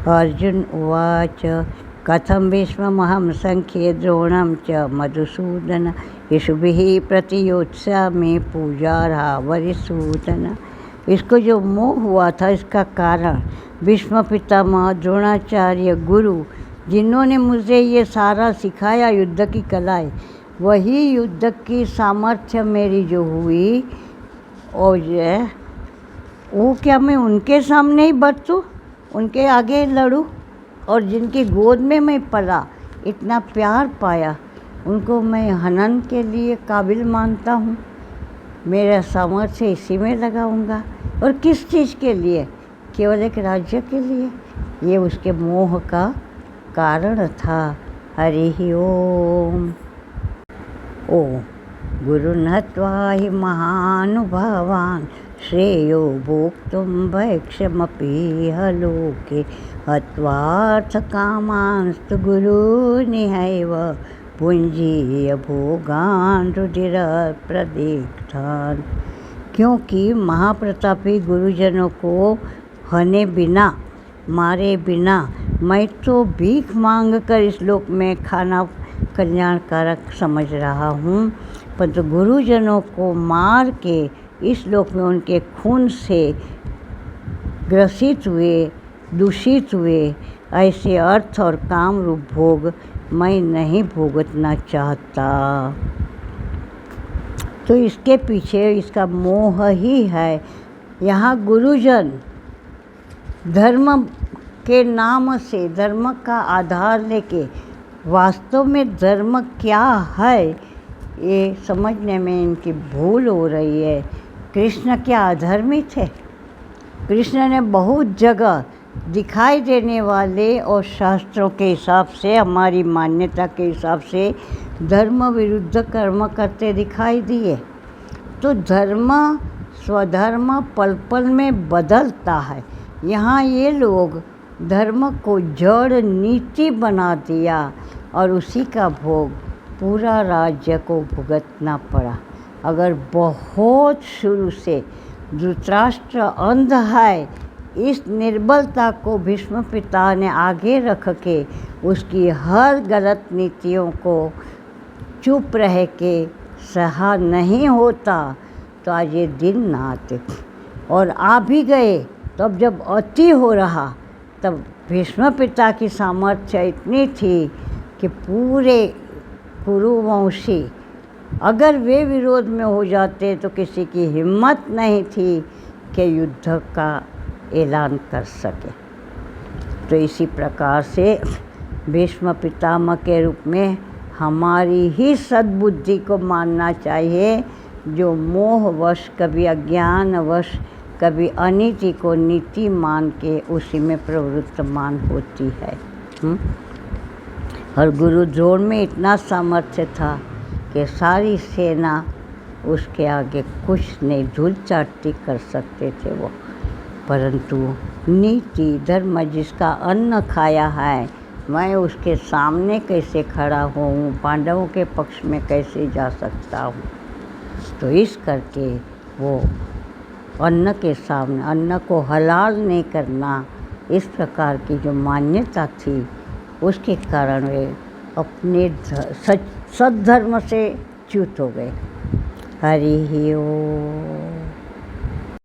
अर्जुन उवाच कथं भीष्ममहं संख्ये द्रोणं च मधुसूदन इषुभिः प्रतियोत्स्यामि पूजार्हा वरिसूदन। इसको जो मोह हुआ था इसका कारण भीष्म पितामह, द्रोणाचार्य, गुरु जिन्होंने मुझे ये सारा सिखाया युद्ध की कलाएं, वही युद्ध की सामर्थ्य मेरी जो हुई और वो क्या मैं उनके सामने ही बरतूँ, उनके आगे लड़ूँ? और जिनकी गोद में मैं पला, इतना प्यार पाया, उनको मैं हनन के लिए काबिल मानता हूँ। मेरा सामर्थ्य इसी में लगाऊंगा। और किस चीज़ के लिए? केवल एक राज्य के लिए। ये उसके मोह का कारण था। हरि ओम। ओम गुरुन् हत्वा हि महानुभावान् श्रेयो भोक्तुं भैक्षमपीह लोके हत्वार्थकामांस्तु गुरूनिहैव पुञ्जीय भोगान् रुधिरप्रदीक्षान्। क्योंकि महाप्रतापी गुरुजनों को हने बिना, मारे बिना मैं तो भीख मांग कर इस लोक में खाना कल्याणकारक समझ रहा हूँ, परंतु गुरुजनों को मार के इस लोक में उनके खून से ग्रसित हुए, दूषित हुए ऐसे अर्थ और काम रूप भोग मैं नहीं भोगतना चाहता। तो इसके पीछे इसका मोह ही है। यहाँ गुरुजन धर्म के नाम से, धर्म का आधार लेके वास्तव में धर्म क्या है ये समझने में इनकी भूल हो रही है। कृष्ण क्या अधर्मी थे? कृष्ण ने बहुत जगह दिखाई देने वाले और शास्त्रों के हिसाब से, हमारी मान्यता के हिसाब से धर्म विरुद्ध कर्म करते दिखाई दिए। तो धर्म स्वधर्म पल पल में बदलता है। यहाँ ये लोग धर्म को जड़ नीति बना दिया और उसी का भोग पूरा राज्य को भुगतना पड़ा। अगर बहुत शुरू से धृतराष्ट्र अंध है, इस निर्बलता को भीष्म पिता ने आगे रख के उसकी हर गलत नीतियों को चुप रह के सहा नहीं होता तो आज ये दिन ना आते। और आ भी गए तब जब अति हो रहा, तब भीष्म पिता की सामर्थ्य इतनी थी कि पूरे कुरुवंशी अगर वे विरोध में हो जाते तो किसी की हिम्मत नहीं थी कि युद्ध का ऐलान कर सके। तो इसी प्रकार से भीष्म पितामह के रूप में हमारी ही सद्बुद्धि को मानना चाहिए, जो मोहवश, कभी अज्ञानवश, कभी अनीति को नीति मान के उसी में प्रवृत्तमान होती है। और गुरु द्रोण में इतना सामर्थ्य था कि सारी सेना उसके आगे कुछ नहीं, धूल चाटी कर सकते थे वो। परंतु नीति धर्म जिसका अन्न खाया है, मैं उसके सामने कैसे खड़ा हूँ, पांडवों के पक्ष में कैसे जा सकता हूँ। तो इस करके वो अन्न के सामने, अन्न को हलाल नहीं करना, इस प्रकार की जो मान्यता थी उसके कारण वे अपने सद्धर्म से च्युत हो गए। हरि ओम।